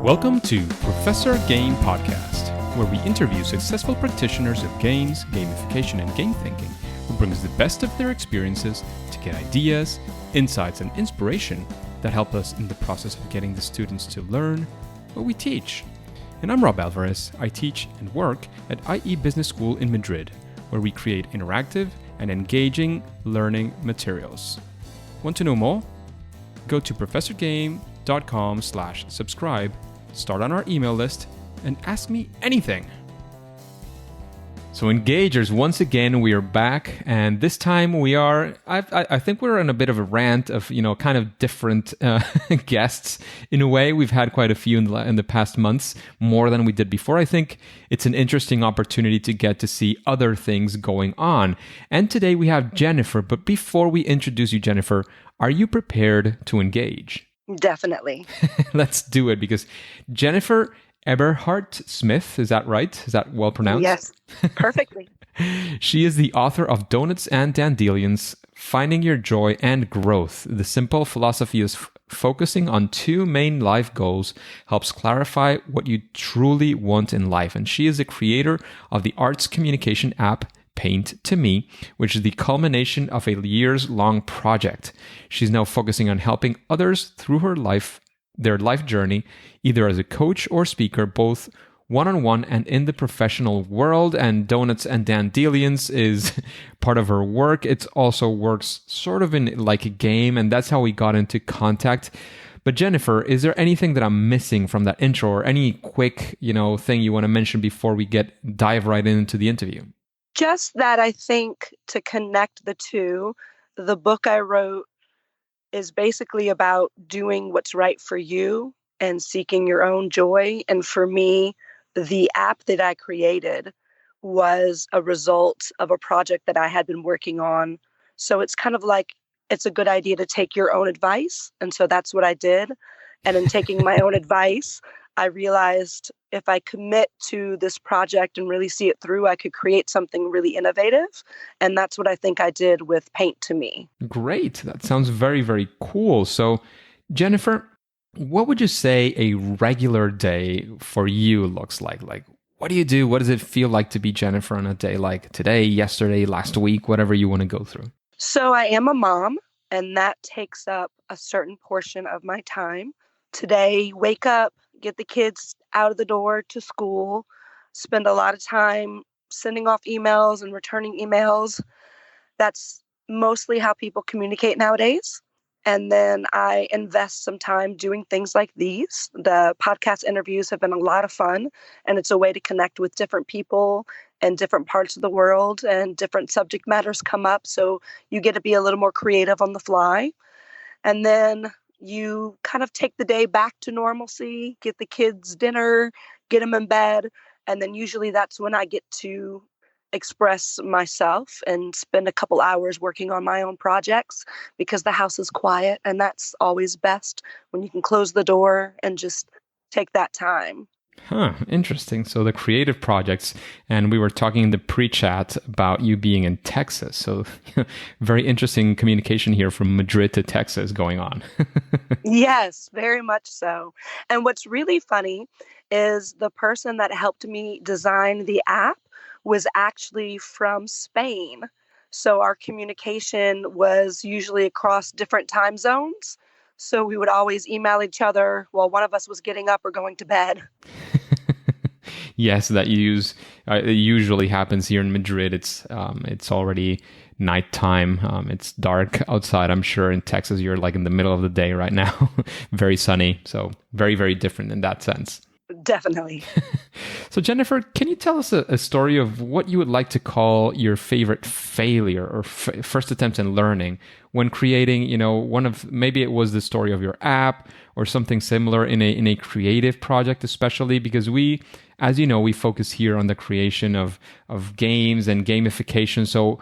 Welcome to Professor Game Podcast, where we interview successful practitioners of games, gamification, and game thinking who brings the best of their experiences to get ideas, insights, and inspiration that help us in the process of getting the students to learn what we teach. And I'm Rob Alvarez. I teach and work at IE Business School in Madrid, where we create interactive and engaging learning materials. Want to know more? Go to professorgame.com/subscribe, start on our email list, and ask me anything. So engagers, once again, we are back, and this time I think we're in a bit of a rant of, kind of different guests. In a way, we've had quite a few in the past months, more than we did before. I think it's an interesting opportunity to get to see other things going on. And today we have Jennifer, but before we introduce you, Jennifer, are you prepared to engage? Definitely. Let's do it, because Jennifer Eberhardt Smith, is that right? Is that well pronounced? Yes, perfectly. She is the author of Donuts and Dandelions, Finding Your Joy and Growth. The simple philosophy is focusing on two main life goals helps clarify what you truly want in life. And she is the creator of the arts communication app Paint to Me, which is the culmination of a years-long project. She's now focusing on helping others through their life journey, either as a coach or speaker, both one-on-one and in the professional world. And Donuts and Dandelions is part of her work. It also works sort of in like a game, and that's how we got into contact. But Jennifer, is there anything that I'm missing from that intro, or any quick, thing you want to mention before we dive right into the interview? Just that I think to connect the two, the book I wrote is basically about doing what's right for you and seeking your own joy. And for me, the app that I created was a result of a project that I had been working on. So it's kind of like, it's a good idea to take your own advice. And so that's what I did. And in taking my own advice, I realized if I commit to this project and really see it through, I could create something really innovative. And that's what I think I did with Paint to Me. Great. That sounds very, very cool. So, Jennifer, what would you say a regular day for you looks like? Like, what do you do? What does it feel like to be Jennifer on a day like today, yesterday, last week, whatever you want to go through? So I am a mom, and that takes up a certain portion of my time. Today, wake up, get the kids out of the door to school, spend a lot of time sending off emails and returning emails. That's mostly how people communicate nowadays. And then I invest some time doing things like these. The podcast interviews have been a lot of fun, and it's a way to connect with different people in different parts of the world, and different subject matters come up. So you get to be a little more creative on the fly. And then you kind of take the day back to normalcy, get the kids dinner, get them in bed. And then usually that's when I get to express myself and spend a couple hours working on my own projects, because the house is quiet, and that's always best when you can close the door and just take that time. Interesting. So the creative projects, and we were talking in the pre-chat about you being in Texas. So very interesting communication here from Madrid to Texas going on. Yes, very much so. And what's really funny is the person that helped me design the app was actually from Spain. So our communication was usually across different time zones. So we would always email each other while one of us was getting up or going to bed. Yes, that it usually happens here in Madrid. It's already nighttime. It's dark outside. I'm sure in Texas you're like in the middle of the day right now. Very sunny. So very, very different in that sense. Definitely. So Jennifer, can you tell us a story of what you would like to call your favorite failure or first attempt in learning when creating, maybe it was the story of your app or something similar in a creative project, especially because we, as you know, we focus here on the creation of games and gamification. So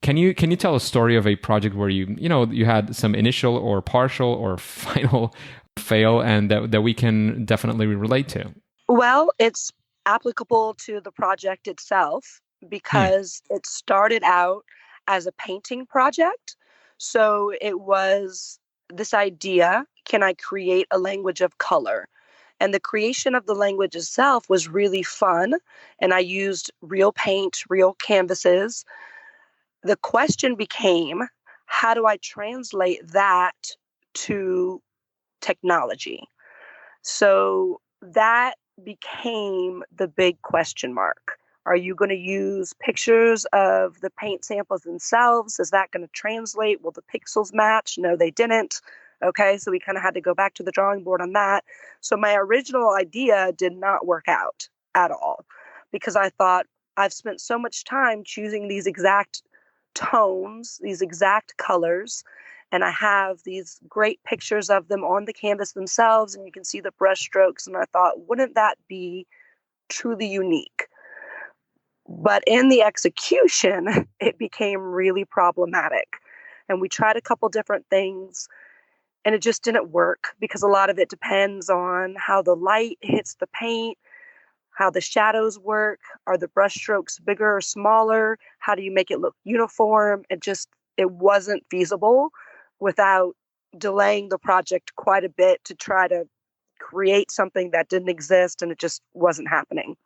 can you tell a story of a project where you had some initial or partial or final fail, and that we can definitely relate to? Well, it's applicable to the project itself, because it started out as a painting project. So it was this idea, can I create a language of color? And the creation of the language itself was really fun. And I used real paint, real canvases. The question became, how do I translate that to technology? So that became the big question mark. Are you going to use pictures of the paint samples themselves? Is that going to translate? Will the pixels match? No, they didn't. Okay, so we kind of had to go back to the drawing board on that. So my original idea did not work out at all because I thought I've spent so much time choosing these exact tones, these exact colors, and I have these great pictures of them on the canvas themselves, and you can see the brush strokes. And I thought, wouldn't that be truly unique? But in the execution, it became really problematic. And we tried a couple different things, and it just didn't work because a lot of it depends on how the light hits the paint, how the shadows work. Are the brush strokes bigger or smaller? How do you make it look uniform? It wasn't feasible without delaying the project quite a bit to try to create something that didn't exist, and it just wasn't happening.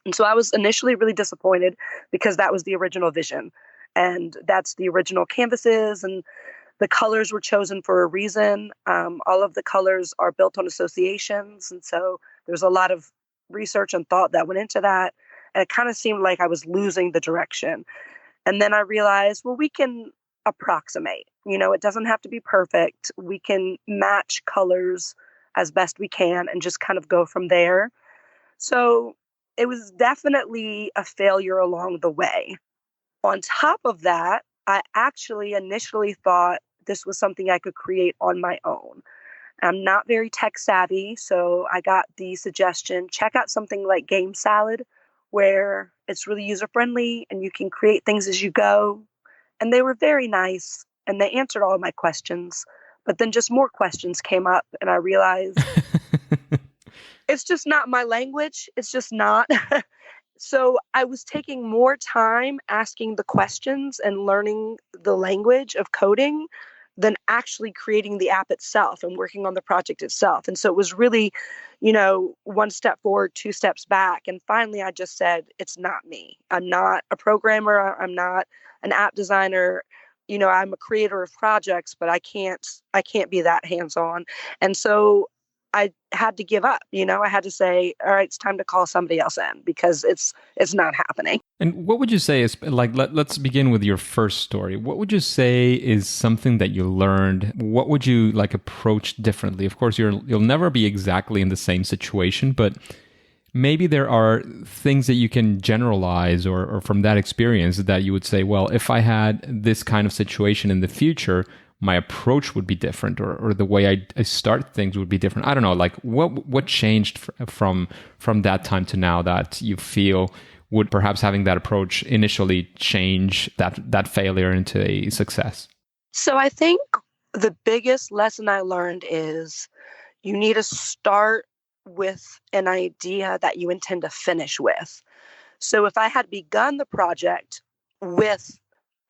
And so I was initially really disappointed because that was the original vision, and that's the original canvases, and the colors were chosen for a reason. All of the colors are built on associations, and so there's a lot of research and thought that went into that, and it kind of seemed like I was losing the direction. And then I realized, well, we can approximate. It doesn't have to be perfect. We can match colors as best we can and just kind of go from there. So it was definitely a failure along the way. On top of that, I actually initially thought this was something I could create on my own. I'm not very tech savvy, so I got the suggestion, check out something like Game Salad, where it's really user friendly and you can create things as you go. And they were very nice and they answered all of my questions. But then just more questions came up and I realized it's just not my language. It's just not. So I was taking more time asking the questions and learning the language of coding than actually creating the app itself and working on the project itself. And so it was really, one step forward, two steps back. And finally, I just said, it's not me. I'm not a programmer. I'm not an app designer. I'm a creator of projects, but I can't be that hands-on. And so I had to give up. I had to say, all right, it's time to call somebody else in because it's not happening. And what would you say is, like, let's begin with your first story. What would you say is something that you learned? What would you approach differently? Of course, you'll never be exactly in the same situation, but maybe there are things that you can generalize or from that experience that you would say, well, if I had this kind of situation in the future, my approach would be different, or the way I start things would be different. I don't know, what changed from that time to now that you feel would perhaps having that approach initially change that failure into a success? So I think the biggest lesson I learned is you need to start with an idea that you intend to finish with. So if I had begun the project with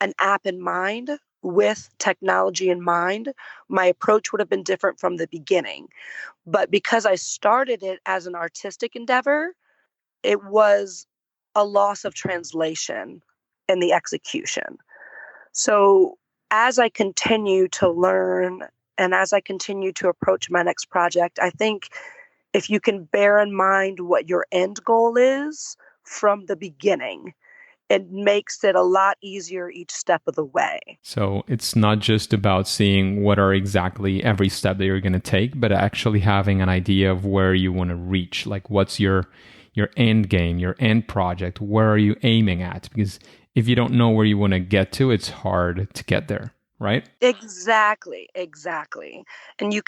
an app in mind, with technology in mind, my approach would have been different from the beginning. But because I started it as an artistic endeavor, it was a loss of translation in the execution. So as I continue to learn and as I continue to approach my next project, I think if you can bear in mind what your end goal is from the beginning, it makes it a lot easier each step of the way. So it's not just about seeing what are exactly every step that you're going to take, but actually having an idea of where you want to reach. Like, what's your end game, your end project? Where are you aiming at? Because if you don't know where you want to get to, it's hard to get there, right? Exactly. And you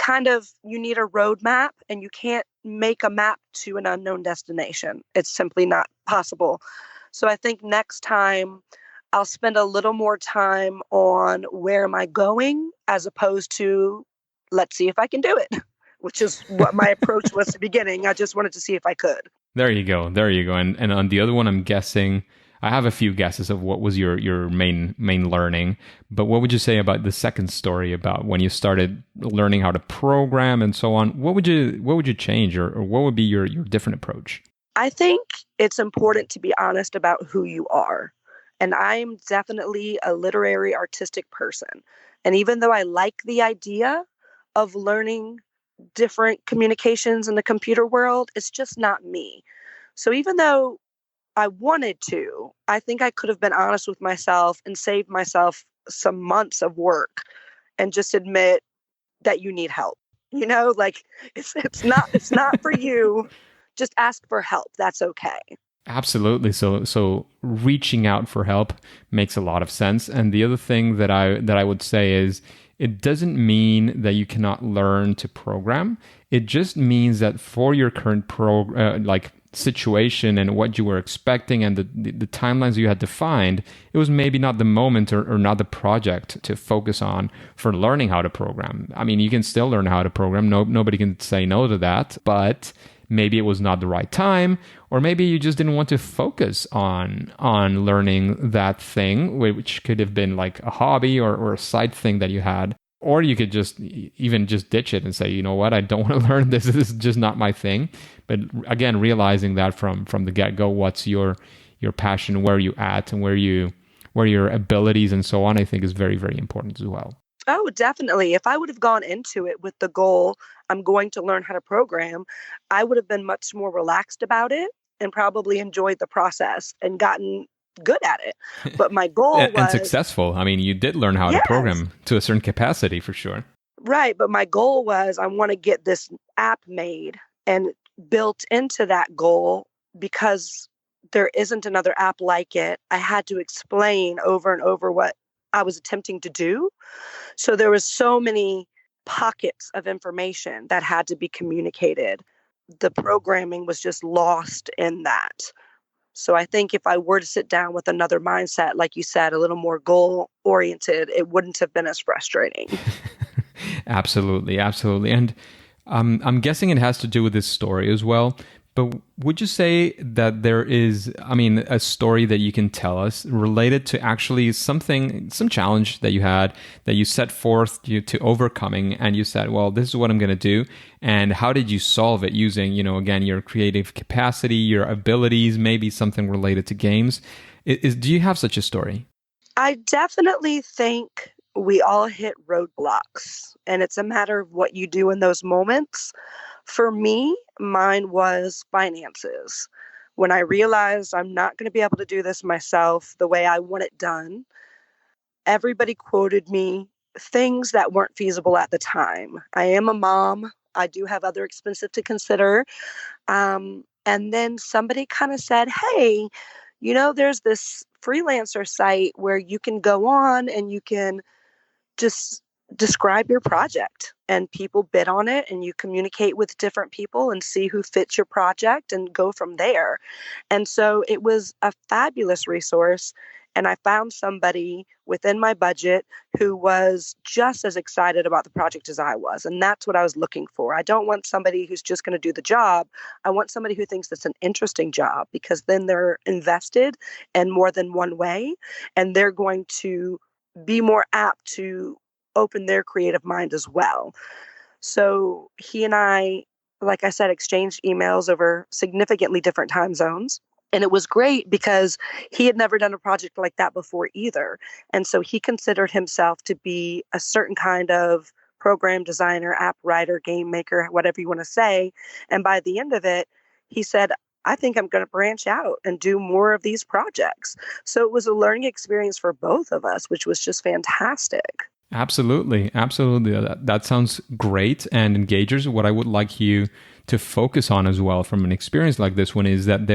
need a roadmap, and you can't make a map to an unknown destination. It's simply not possible. So I think next time I'll spend a little more time on where am I going as opposed to let's see if I can do it, which is what my approach was at the beginning. I just wanted to see if I could. There you go. And on the other one, I'm guessing I have a few guesses of what was your main learning, but what would you say about the second story about when you started learning how to program and so on? What would you change, or what would be your different approach? I think it's important to be honest about who you are. And I'm definitely a literary artistic person. And even though I like the idea of learning different communications in the computer world, it's just not me. So even though I wanted to, I think I could have been honest with myself and saved myself some months of work and just admit that you need help. Like it's not for you. Just ask for help. That's okay. Absolutely. So reaching out for help makes a lot of sense. And the other thing that I would say is it doesn't mean that you cannot learn to program. It just means that for your current like situation and what you were expecting and the timelines you had defined, it was maybe not the moment or not the project to focus on for learning how to program. I mean, you can still learn how to program. Nobody can say no to that, but maybe it was not the right time, or maybe you just didn't want to focus on learning that thing, which could have been like a hobby or a side thing that you had. Or you could just even just ditch it and say, you know what, I don't want to learn this. This is just not my thing. But again, realizing that from the get-go, what's your passion, where you at, and where your abilities and so on, I think is very, very important as well. Oh, definitely. If I would have gone into it with the goal, I'm going to learn how to program, I would have been much more relaxed about it and probably enjoyed the process and gotten good at it. But my goal And was, successful. I mean, you did learn how to yes, program to a certain capacity for sure. right. But my goal was, I want to get this app made, and built into that goal, because there isn't another app like it, I had to explain over and over what I was attempting to do. So there was so many pockets of information that had to be communicated. The programming was just lost in that. So I think if I were to sit down with another mindset, like you said, a little more goal oriented, it wouldn't have been as frustrating. Absolutely, absolutely. And I'm guessing it has to do with this story as well. But would you say that there is, I mean, a story that you can tell us related to actually some challenge that you had that you set forth to overcoming, and you said, well, this is what I'm going to do. And how did you solve it using, again, your creative capacity, your abilities, maybe something related to games? Do you have such a story? I definitely think we all hit roadblocks, and it's a matter of what you do in those moments. For me, mine was finances. When I realized I'm not going to be able to do this myself the way I want it done, everybody quoted me things that weren't feasible at the time. I am a mom. I do have other expenses to consider. And then somebody kind of said, hey, there's this freelancer site where you can go on and you can just describe your project, and people bid on it, and you communicate with different people and see who fits your project and go from there. And so it was a fabulous resource. And I found somebody within my budget who was just as excited about the project as I was. And that's what I was looking for. I don't want somebody who's just going to do the job. I want somebody who thinks it's an interesting job, because then they're invested in more than one way, and they're going to be more apt to open their creative mind as well. So he and I, like I said, exchanged emails over significantly different time zones. And it was great because he had never done a project like that before either. And so he considered himself to be a certain kind of program designer, app writer, game maker, whatever you want to say. And by the end of it, he said, I think I'm going to branch out and do more of these projects. So it was a learning experience for both of us, which was just fantastic. Absolutely, absolutely. That sounds great and engages. What I would like you to focus on as well from an experience like this one is that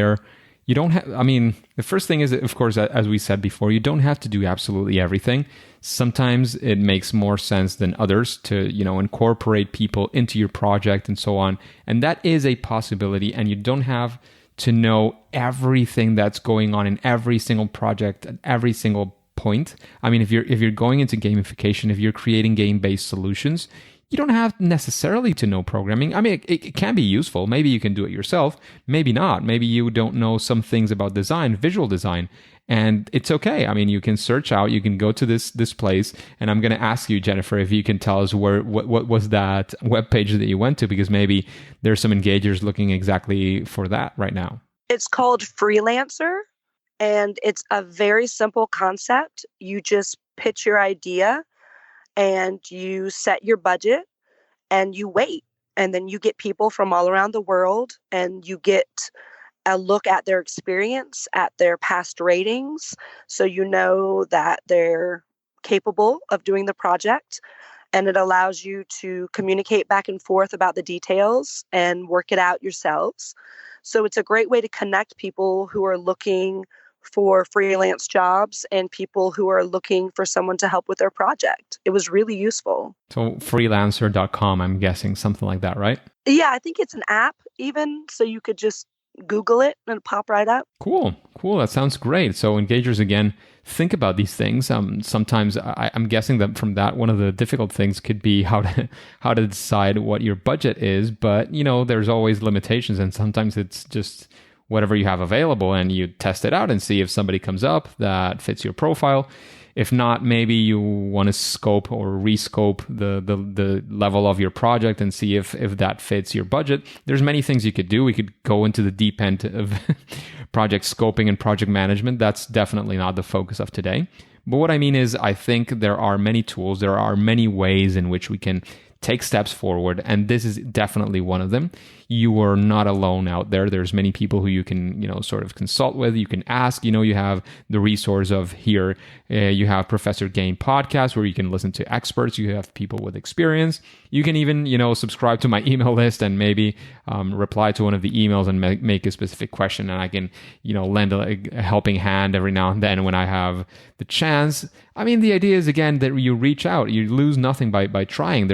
you don't have, I mean, the first thing is, of course, as we said before, you don't have to do absolutely everything. Sometimes it makes more sense than others to, incorporate people into your project and so on. And that is a possibility. And you don't have to know everything that's going on in every single project at every single point. I mean, if you're going into gamification, if you're creating game-based solutions, You don't have necessarily to know programming. I mean, it can be useful. Maybe you can do it yourself. Maybe not. Maybe you don't know some things about design, visual design, and it's okay. I mean, you can search out. You can go to this place, and I'm going to ask you, Jennifer, if you can tell us what was that web page that you went to, because maybe there's some engagers looking exactly for that right now. It's called Freelancer, and it's a very simple concept. You just pitch your idea and you set your budget and you wait. And then you get people from all around the world and you get a look at their experience, at their past ratings. So you know that they're capable of doing the project. And it allows you to communicate back and forth about the details and work it out yourselves. So it's a great way to connect people who are looking for freelance jobs and people who are looking for someone to help with their project. It was really useful. So freelancer.com, I'm guessing, something like that, right? Yeah, I think it's an app even, so you could just Google it and it'll pop right up. Cool. That sounds great. So engagers, again, think about these things. Sometimes I'm guessing that from that, one of the difficult things could be how to decide what your budget is. But, there's always limitations, and sometimes it's just whatever you have available, and you test it out and see if somebody comes up that fits your profile. If not, maybe you want to scope or rescope the level of your project and see if that fits your budget. There's many things you could do. We could go into the deep end of project scoping and project management. That's definitely not the focus of today. But what I mean is, I think there are many tools, there are many ways in which we can take steps forward, and this is definitely one of them. You are not alone out there. There's many people who you can, sort of consult with. You can ask. You have the resource of here. You have Professor Game podcast where you can listen to experts. You have people with experience. You can even, subscribe to my email list and maybe reply to one of the emails and make a specific question, and I can, lend a helping hand every now and then when I have the chance. I mean, the idea is, again, that you reach out. You lose nothing by trying.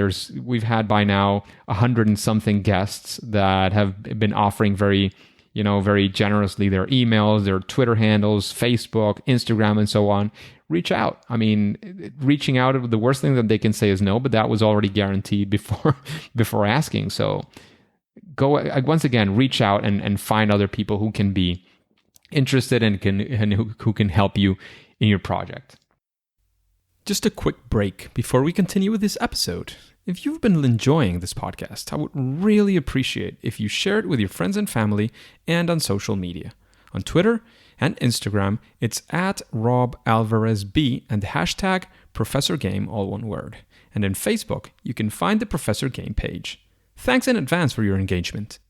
We've had by now 100 and something guests that have been offering very generously their emails, their Twitter handles, Facebook, Instagram, and so on. Reach out. I mean, reaching out, the worst thing that they can say is no, but that was already guaranteed before asking. So go, once again, reach out and find other people who can be interested and who can help you in your project. Just a quick break before we continue with this episode. If you've been enjoying this podcast, I would really appreciate if you share it with your friends and family and on social media. On Twitter and Instagram, it's @RobAlvarezB and hashtag ProfessorGame, all one word. And in Facebook, you can find the Professor Game page. Thanks in advance for your engagement.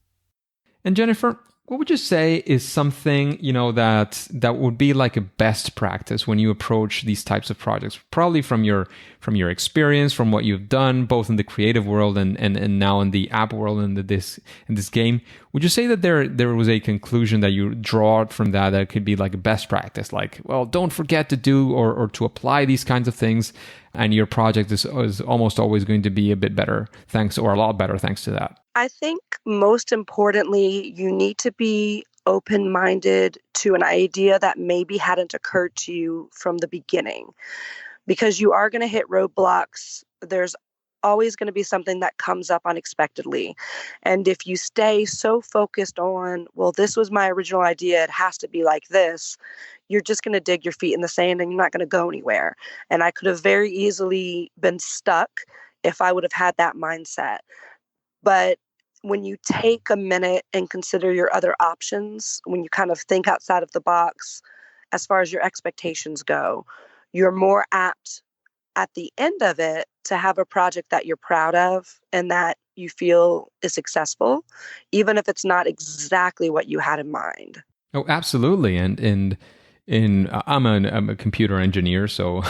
And Jennifer, what would you say is something, that would be like a best practice when you approach these types of projects? Probably from your experience, from what you've done, both in the creative world and now in the app world and in this game. Would you say that there was a conclusion that you draw from that could be like a best practice? Like, well, don't forget to do or to apply these kinds of things, and your project is almost always going to be a lot better thanks to that. I think most importantly, you need to be open-minded to an idea that maybe hadn't occurred to you from the beginning, because you are going to hit roadblocks. There's always going to be something that comes up unexpectedly. And if you stay so focused on, well, this was my original idea, it has to be like this, you're just going to dig your feet in the sand and you're not going to go anywhere. And I could have very easily been stuck if I would have had that mindset. But when you take a minute and consider your other options, when you kind of think outside of the box as far as your expectations go, you're more apt at the end of it to have a project that you're proud of and that you feel is successful, even if it's not exactly what you had in mind. Oh, absolutely. And I'm a computer engineer, so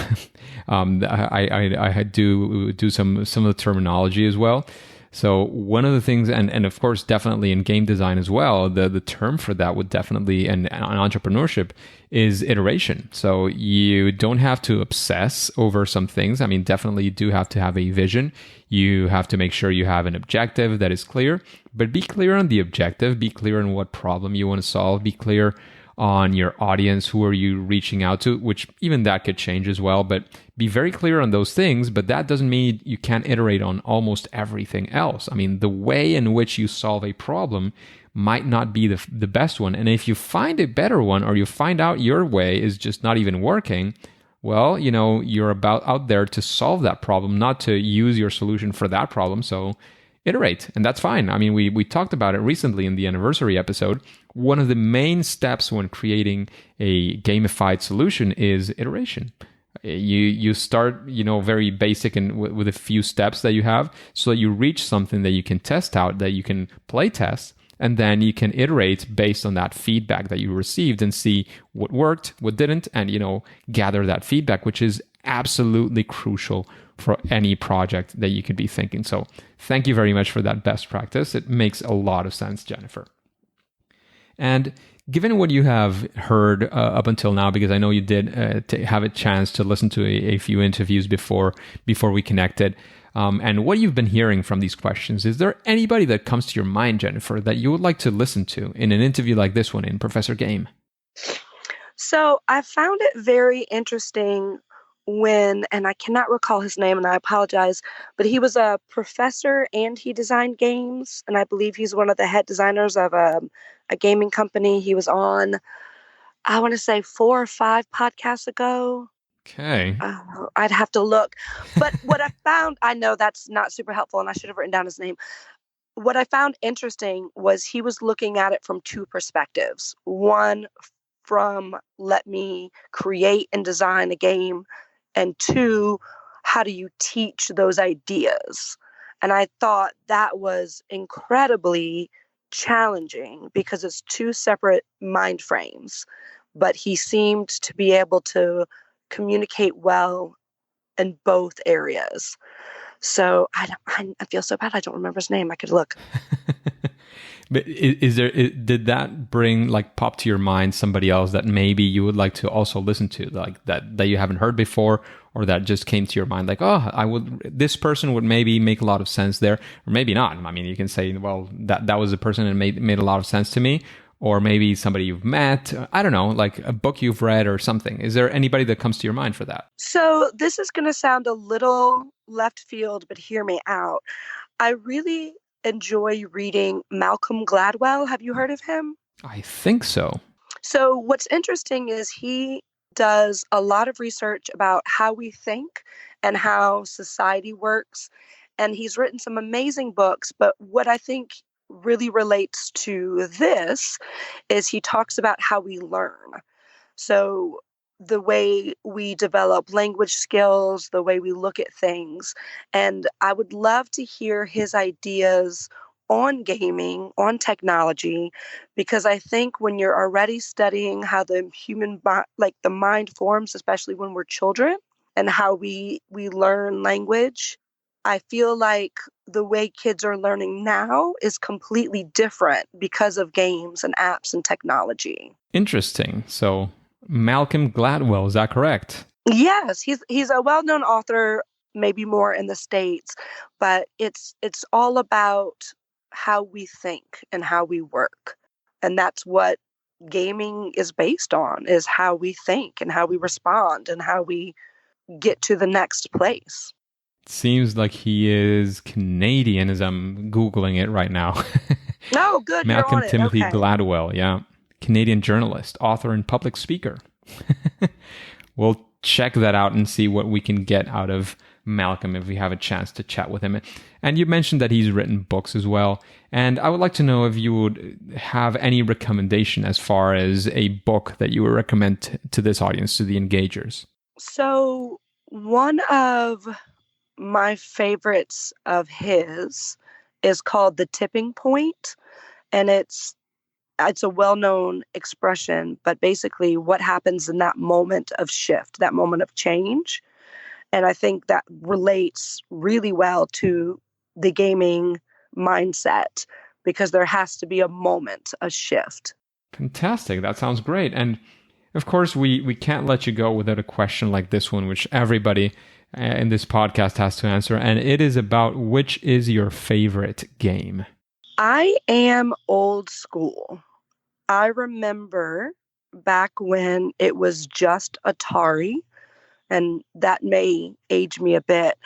I do some of the terminology as well. So one of the things, and of course, definitely in game design as well, the term for that would definitely, and entrepreneurship, is iteration. So you don't have to obsess over some things. I mean, definitely you do have to have a vision. You have to make sure you have an objective that is clear, but be clear on the objective, be clear on what problem you want to solve, be clear on your audience. Who are you reaching out to? Which even that could change as well. But be very clear on those things. But that doesn't mean you can't iterate on almost everything else. I mean, the way in which you solve a problem might not be the best one. And if you find a better one, or you find out your way is just not even working, well, you're out there to solve that problem, not to use your solution for that problem. So iterate, and that's fine. I mean, we talked about it recently in the anniversary episode. One of the main steps when creating a gamified solution is iteration. You start, very basic and with a few steps that you have, so that you reach something that you can test out, that you can play test, and then you can iterate based on that feedback that you received and see what worked, what didn't, and gather that feedback, which is absolutely crucial for any project that you could be thinking. So thank you very much for that best practice. It makes a lot of sense, Jennifer. And given what you have heard up until now, because I know you did have a chance to listen to a few interviews before we connected, and what you've been hearing from these questions, is there anybody that comes to your mind, Jennifer, that you would like to listen to in an interview like this one in Professor Game? So I found it very interesting and I cannot recall his name and I apologize, but he was a professor and he designed games. And I believe he's one of the head designers of a gaming company. He was on, I want to say 4 or 5 podcasts ago. Okay. I'd have to look. But what I found, I know that's not super helpful and I should have written down his name. What I found interesting was he was looking at it from 2 perspectives. One, from let me create and design a game, and 2, how do you teach those ideas? And I thought that was incredibly challenging because it's 2 separate mind frames, but he seemed to be able to communicate well in both areas. So I feel so bad I don't remember his name. I could look. But did that pop to your mind somebody else that maybe you would like to also listen to, like that you haven't heard before, or that just came to your mind, like, this person would maybe make a lot of sense there, or maybe not? I mean, you can say, well, that was a person and made a lot of sense to me, or maybe somebody you've met, I don't know, like a book you've read or something. Is there anybody that comes to your mind for that? So this is going to sound a little left field, but hear me out. I really enjoy reading Malcolm Gladwell. Have you heard of him? I think so. So what's interesting is he does a lot of research about how we think and how society works. And he's written some amazing books. But what I think really relates to this is he talks about how we learn. So the way we develop language skills, the way we look at things. And I would love to hear his ideas on gaming, on technology, because I think when you're already studying how the the mind forms, especially when we're children, and how we learn language, I feel like the way kids are learning now is completely different because of games and apps and technology. Interesting. So Malcolm Gladwell, is that correct? Yes, he's a well-known author, maybe more in the States, but it's all about how we think and how we work. And that's what gaming is based on, is how we think and how we respond and how we get to the next place. Seems like he is Canadian as I'm Googling it right now. Oh, good. Malcolm Timothy Okay. Gladwell, yeah. Canadian journalist, author, and public speaker. We'll check that out and see what we can get out of Malcolm if we have a chance to chat with him. And you mentioned that he's written books as well. And I would like to know if you would have any recommendation as far as a book that you would recommend to this audience, to the engagers. So one of my favorites of his is called The Tipping Point. And it's a well-known expression, but basically what happens in that moment of shift, that moment of change. And I think that relates really well to the gaming mindset, because there has to be a moment, a shift. Fantastic. That sounds great. And of course, we can't let you go without a question like this one, which everybody in this podcast has to answer. And it is about, which is your favorite game? I am old school. I remember back when it was just Atari, and that may age me a bit.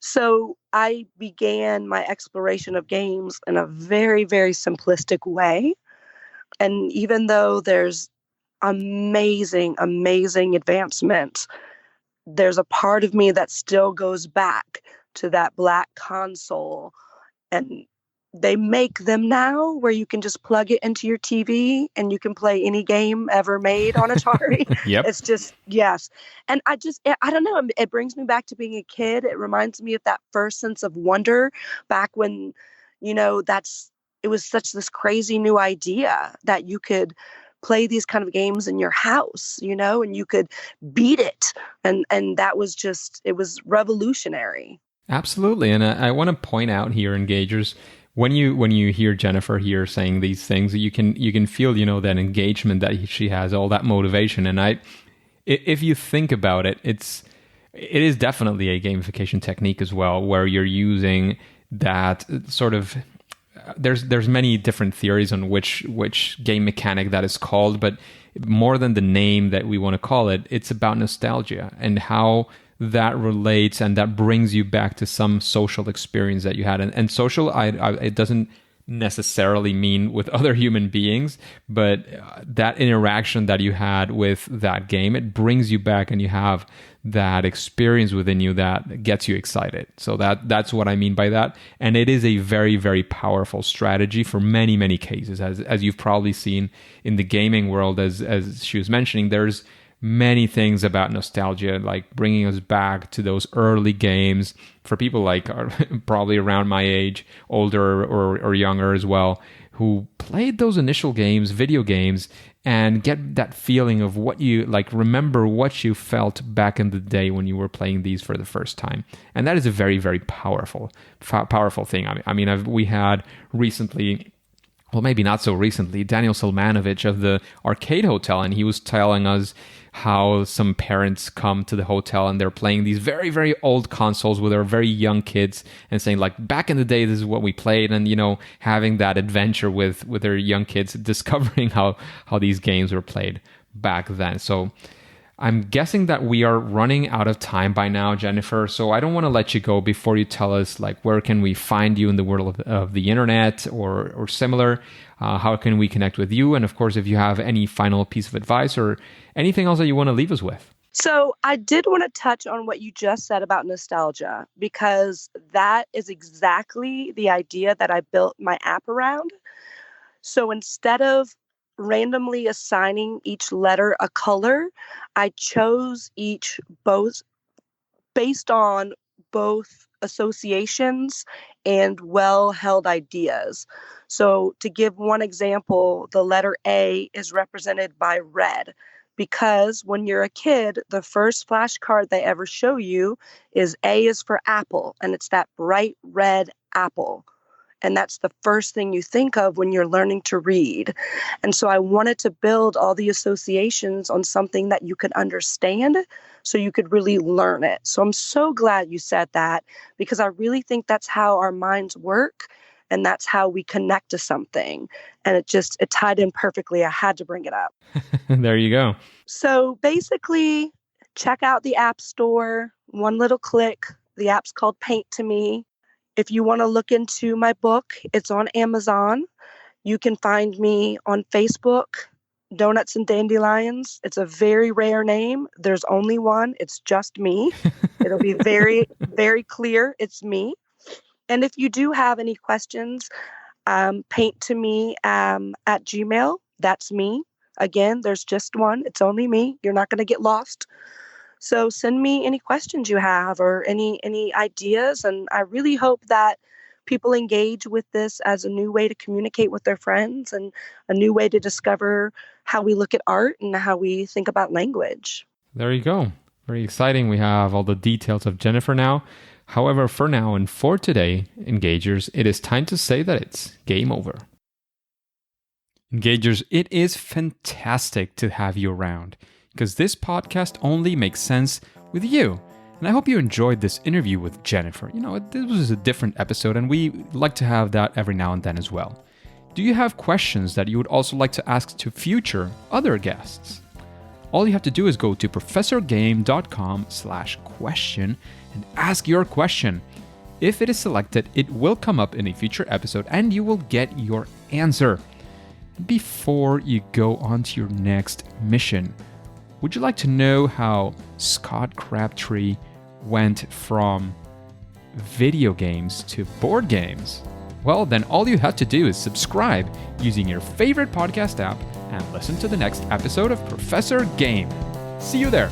So I began my exploration of games in a very, very simplistic way. And even though there's amazing, amazing advancement, there's a part of me that still goes back to that black console. And they make them now where you can just plug it into your TV and you can play any game ever made on Atari. Yep. It's just, yes. And I don't know, it brings me back to being a kid. It reminds me of that first sense of wonder back when, it was such this crazy new idea that you could play these kind of games in your house, and you could beat it. And that was it was revolutionary. Absolutely. And I want to point out here, engagers, when you hear Jennifer here saying these things, you can feel, that engagement that she has, all that motivation. And if you think about it, it is definitely a gamification technique as well, where you're using that sort of, there's many different theories on which game mechanic that is called, but more than the name that we want to call it, it's about nostalgia and how that relates and that brings you back to some social experience that you had. And social, it doesn't necessarily mean with other human beings, but that interaction that you had with that game, it brings you back and you have that experience within you that gets you excited. So that's what I mean by that. And it is a very, very powerful strategy for many, many cases. As you've probably seen in the gaming world, as she was mentioning, there's many things about nostalgia, like bringing us back to those early games for people like probably around my age, older or younger as well, who played those initial games, video games, and get that feeling of what you like, remember what you felt back in the day when you were playing these for the first time. And that is a very, very powerful thing. I mean, we had recently, well, maybe not so recently, Daniel Silmanovich of the Arcade Hotel, and he was telling us how some parents come to the hotel and they're playing these very, very old consoles with their very young kids and saying, like, back in the day, this is what we played, and, having that adventure with their young kids, discovering how these games were played back then. So I'm guessing that we are running out of time by now, Jennifer. So I don't want to let you go before you tell us, like, where can we find you in the world of the internet or similar? How can we connect with you? And of course, if you have any final piece of advice or anything else that you want to leave us with. So I did want to touch on what you just said about nostalgia, because that is exactly the idea that I built my app around. So instead of randomly assigning each letter a color, I chose each both based on both associations and well-held ideas. So to give one example, the letter A is represented by red, because when you're a kid, the first flashcard they ever show you is A is for apple, and it's that bright red apple. And that's the first thing you think of when you're learning to read. And so I wanted to build all the associations on something that you could understand so you could really learn it. So I'm so glad you said that, because I really think that's how our minds work and that's how we connect to something. And it tied in perfectly. I had to bring it up. There you go. So basically, check out the App Store. One little click. The app's called Paint to Me. If you want to look into my book, it's on Amazon. You can find me on Facebook, Donuts and Dandelions. It's a very rare name. There's only one. It's just me. It'll be very, very clear. It's me. And if you do have any questions, paint to me at Gmail. That's me. Again, there's just one. It's only me. You're not going to get lost. So send me any questions you have or any ideas. And I really hope that people engage with this as a new way to communicate with their friends and a new way to discover how we look at art and how we think about language. There you go. Very exciting. We have all the details of Jennifer now. However, for now and for today, Engagers, it is time to say that it's game over. Engagers, it is fantastic to have you around, because this podcast only makes sense with you. And I hope you enjoyed this interview with Jennifer. This was a different episode, and we like to have that every now and then as well. Do you have questions that you would also like to ask to future other guests? All you have to do is go to professorgame.com/question and ask your question. If it is selected, it will come up in a future episode and you will get your answer. Before you go on to your next mission, would you like to know how Scott Crabtree went from video games to board games? Well, then all you have to do is subscribe using your favorite podcast app and listen to the next episode of Professor Game. See you there.